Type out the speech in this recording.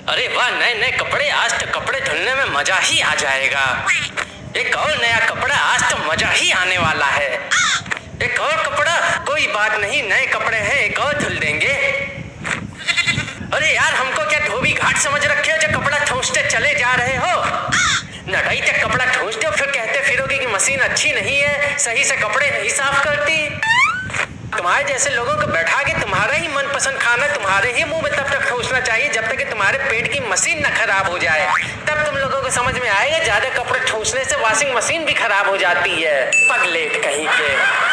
अरे वाह, नए नए कपड़े, आज तो कपड़े धुलने में मजा ही आ जाएगा। एक और नया कपड़ा, आज तो मजा ही आने वाला है। एक और कपड़ा, कोई बात नहीं, नए कपड़े हैं, एक और धुल देंगे। अरे यार, हमको क्या धोबी घाट समझ रखे हो जो कपड़ा ठूंसते चले जा रहे हो? नटाई तक कपड़ा ठूंसते हो, फिर कहते फिरोगे कि मशीन अच्छी नहीं है, सही से कपड़े नहीं साफ करती। तुम्हारे जैसे लोगों को बैठा के तुम्हारा ही मनपसंद खाना तुम्हारे ही मुंह में तब तक ठूंसना चाहिए जब तक कि तुम्हारे पेट की मशीन न खराब हो जाए। तब तुम लोगों को समझ में आएगा ज्यादा कपड़े ठूंसने से वॉशिंग मशीन भी खराब हो जाती है। पगलेट कहीं के।